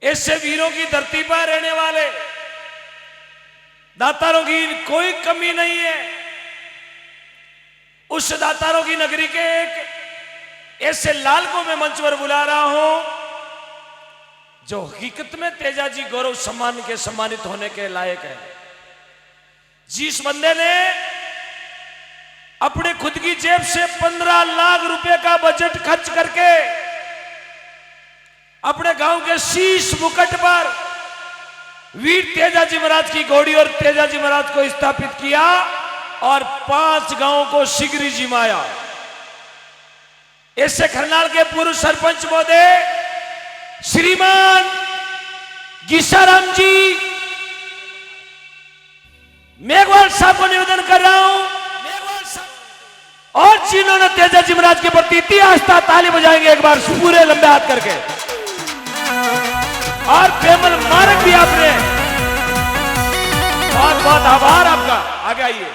ऐसे वीरों की धरती पर रहने वाले दातारों की कोई कमी नहीं है। उस दातारों की नगरी के एक ऐसे लाल को मैं मंच पर बुला रहा हूं जो हकीकत में तेजाजी गौरव सम्मान के सम्मानित होने के लायक है। जिस बंदे ने अपने खुद की जेब से 15 लाख रुपए का बजट खर्च करके अपने गांव के शीश मुकुट पर वीर तेजाजी महाराज की घोड़ी और तेजाजी महाराज को स्थापित किया और 5 गांवों को शीघ्र जिमाया। ऐसे खरनाल के पूर्व सरपंच महोदय श्रीमान गीसाराम जी मेघवाल साहब को निवेदन कर रहा हूं, मेघवाल साहब और जिन्होंने तेजाजी महाराज के प्रति इतनी आस्था, ताली बजाएंगे एक बार पूरे लंबे हाथ करके। और पेमल मार्ग भी आपने, बहुत बहुत आभार आपका। आगे आइए।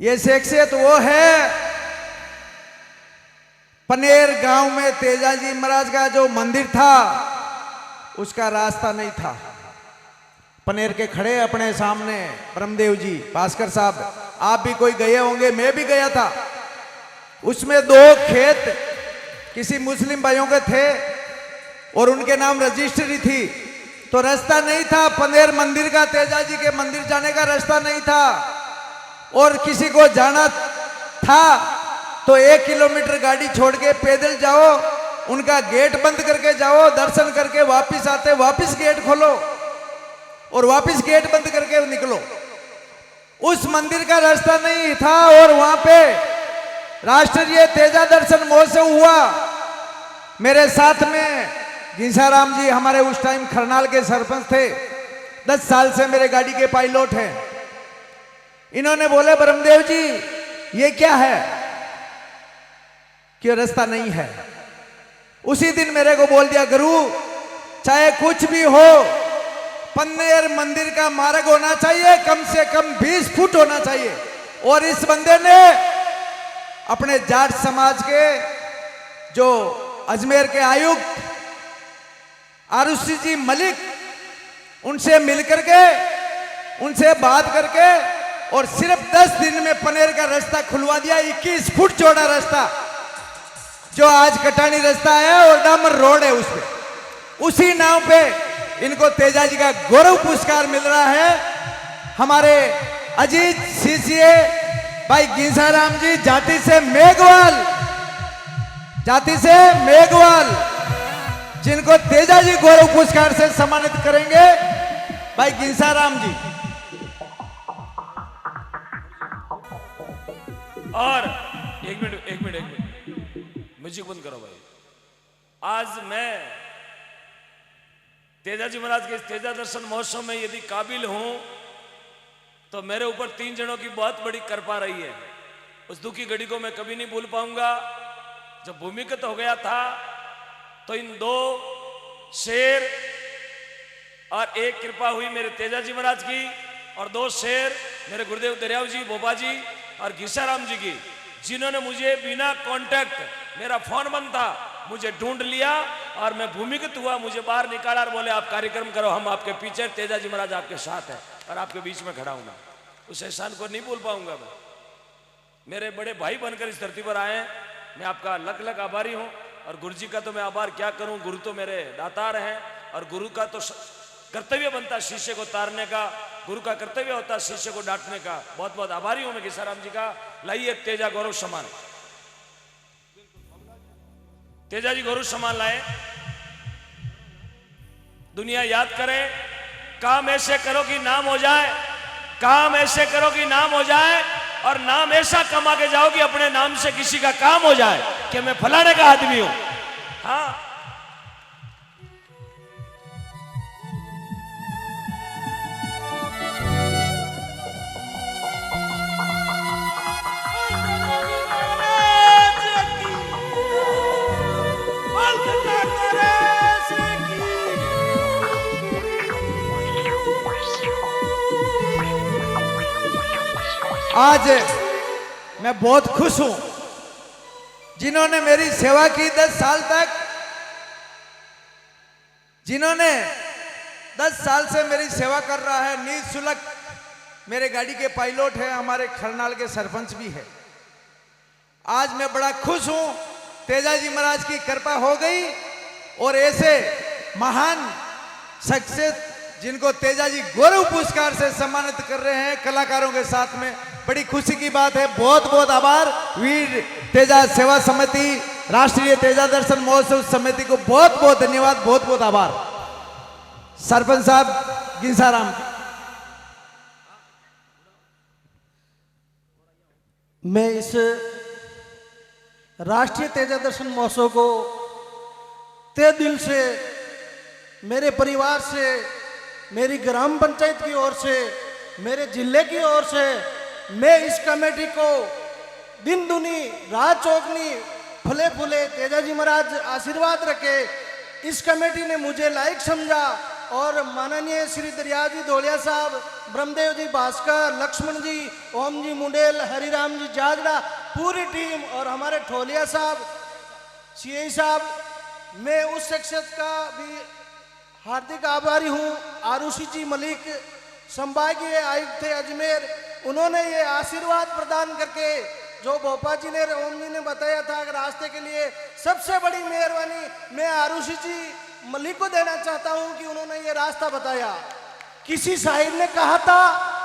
ये शख्सियत वो है, पनेर गांव में तेजाजी महाराज का जो मंदिर था उसका रास्ता नहीं था। पनेर के खड़े अपने सामने ब्रह्मदेव जी, भास्कर साहब, आप भी कोई गए होंगे, मैं भी गया था। उसमें 2 खेत किसी मुस्लिम भाइयों के थे और उनके नाम रजिस्ट्री थी, तो रास्ता नहीं था पनेर मंदिर का, तेजाजी के मंदिर जाने का रास्ता नहीं था। और किसी को जाना था तो 1 किलोमीटर गाड़ी छोड़ के पैदल जाओ, उनका गेट बंद करके जाओ, दर्शन करके वापस आते वापस गेट खोलो और वापस गेट बंद करके निकलो। उस मंदिर का रास्ता नहीं था और वहां पे राष्ट्रीय तेजा दर्शन महोत्सव हुआ। मेरे साथ में गीसाराम जी हमारे उस टाइम खरनाल के सरपंच थे, 10 साल से मेरे गाड़ी के पायलट हैं। इन्होंने बोले ब्रह्मदेव जी ये क्या है कि रास्ता नहीं है। उसी दिन मेरे को बोल दिया, गुरु चाहे कुछ भी हो, पन्नेर मंदिर का मार्ग होना चाहिए, कम से कम 20 फुट होना चाहिए। और इस बंदे ने अपने जाट समाज के जो अजमेर के आयुक्त आरुषि जी मलिक, उनसे मिलकर के, उनसे बात करके और सिर्फ 10 दिन में पनेर का रास्ता खुलवा दिया। 21 फुट चौड़ा रास्ता, जो आज कटानी रास्ता है और डामर रोड है, उसपे, उसी नाव पे इनको तेजाजी का गौरव पुरस्कार मिल रहा है। हमारे अजीत सीसीए भाई गीसाराम जी, जाति से मेघवाल, जाति से मेघवाल, जिनको तेजाजी गौरव पुरस्कार से सम्मानित करेंगे भाई गीसाराम जी। और एक मिनट म्यूजिक बंद करो भाई। आज मैं तेजाजी महाराज के तेजा दर्शन महोत्सव में यदि काबिल हूं तो मेरे ऊपर 3 जनों की बहुत बड़ी कृपा रही है। उस दुखी घड़ी को मैं कभी नहीं भूल पाऊंगा। जब भूमिगत हो गया था तो इन 2 शेर और एक कृपा हुई मेरे तेजाजी महाराज की, और 2 शेर मेरे गुरुदेव दरियाव जी, बोबा जी और गीसाराम जी की, जिन्होंने मुझे बिना कांटेक्ट, मेरा फोन बंद था, मुझे ढूंढ लिया और मैं भूमिगत हुआ, मुझे बाहर निकाला और बोले आप कार्यक्रम करो, हम आपके पीछे, तेजाजी महाराज आपके साथ है और आपके बीच में खड़ा हूं मैं। उस एहसान को नहीं भूल पाऊंगा मैं। मेरे बड़े भाई बनकर इस धरती पर आए, मैं आपका लख लख आभारी हूं। और गुरु जी का तो मैं आभार क्या करूं, गुरु तो मेरे दातार हैं और गुरु का तो कर्तव्य बनता है शिष्य को तारने का, गुरु का कर्तव्य होता है शिष्य को डांटने का। बहुत बहुत आभारी हूं मैं गीसाराम जी का। लाइए तेजा गौरव सम्मान, तेजा जी गौरव सम्मान लाए। दुनिया याद करे, काम ऐसे करो कि नाम हो जाए, काम ऐसे करो कि नाम हो जाए, और नाम ऐसा कमा के जाओ कि अपने नाम से किसी का काम हो जाए कि मैं फलाने का आदमी हूं। हाँ, आज मैं बहुत खुश हूं जिन्होंने मेरी सेवा की 10 साल तक, जिन्होंने 10 साल से मेरी सेवा कर रहा है, निःशुल्क मेरे गाड़ी के पायलट है, हमारे खरनाल के सरपंच भी है। आज मैं बड़ा खुश हूं, तेजाजी महाराज की कृपा हो गई और ऐसे महान शख्सियत जिनको तेजाजी गौरव पुरस्कार से सम्मानित कर रहे हैं कलाकारों के साथ में, बड़ी खुशी की बात है। बहुत बहुत आभार वीर तेजा सेवा समिति, राष्ट्रीय तेजा दर्शन महोत्सव समिति को बहुत बहुत धन्यवाद, बहुत बहुत आभार। सरपंच साहब गिंसाराम, मैं इस राष्ट्रीय तेजा दर्शन महोत्सव को तहे दिल से, मेरे परिवार से, मेरी ग्राम पंचायत की ओर से, मेरे जिले की ओर से, मैं इस कमेटी को दिन दुनी रात चौकनी फले फूले तेजाजी महाराज आशीर्वाद रखे। इस कमेटी ने मुझे लायक समझा और माननीय श्री दरियाजी धोलिया साहब, ब्रह्मदेव जी भास्कर, लक्ष्मण जी, ओम जी मुंडेल, हरिराम जी जाजड़ा, पूरी टीम और हमारे ठोलिया साहब, सीआई साहब, मैं उस शख्सियत का भी हार्दिक आभारी हूँ। आरुषि जी मलिक, संभागीय आयुक्त थे अजमेर, उन्होंने ये आशीर्वाद प्रदान करके जो भोपा जी ने, ओम जी ने बताया था कि रास्ते के लिए सबसे बड़ी मेहरबानी मैं आरुषि जी मलिक को देना चाहता हूं कि उन्होंने ये रास्ता बताया। किसी साहिब ने कहा था,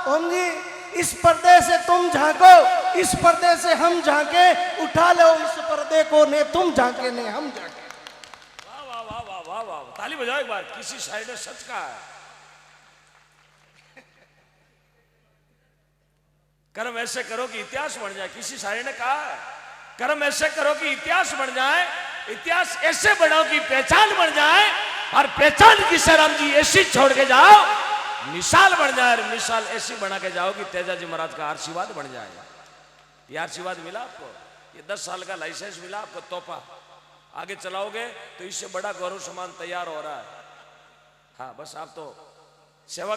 ओम जी इस पर्दे से तुम झांको, इस पर्दे से हम झांके, उठा लो इस पर्दे को, ने तुम झांके ने हम झांके। वाह वाह वाह वाह वाह वाह, ताली बजाओ एक बार। किसी शायर ने सच कहा है। कर्म ऐसे करो कि इतिहास बन जाए, किसी शायर ने कहा है। कर्म ऐसे करो कि इतिहास बन जाए, इतिहास ऐसे बनाओ कि पहचान बन जाए, और पहचान की राम जी ऐसी छोड़ के जाओ मिसाल बन जाए, और मिसाल ऐसी बना के जाओ कि तेजाजी महाराज का आशीर्वाद बन जाए। ये आशीर्वाद मिला आपको, ये 10 साल का लाइसेंस मिला आपको, तोहफा। आगे चलाओगे तो इससे बड़ा गौरव सम्मान तैयार हो रहा है। हाँ बस आप तो सेवा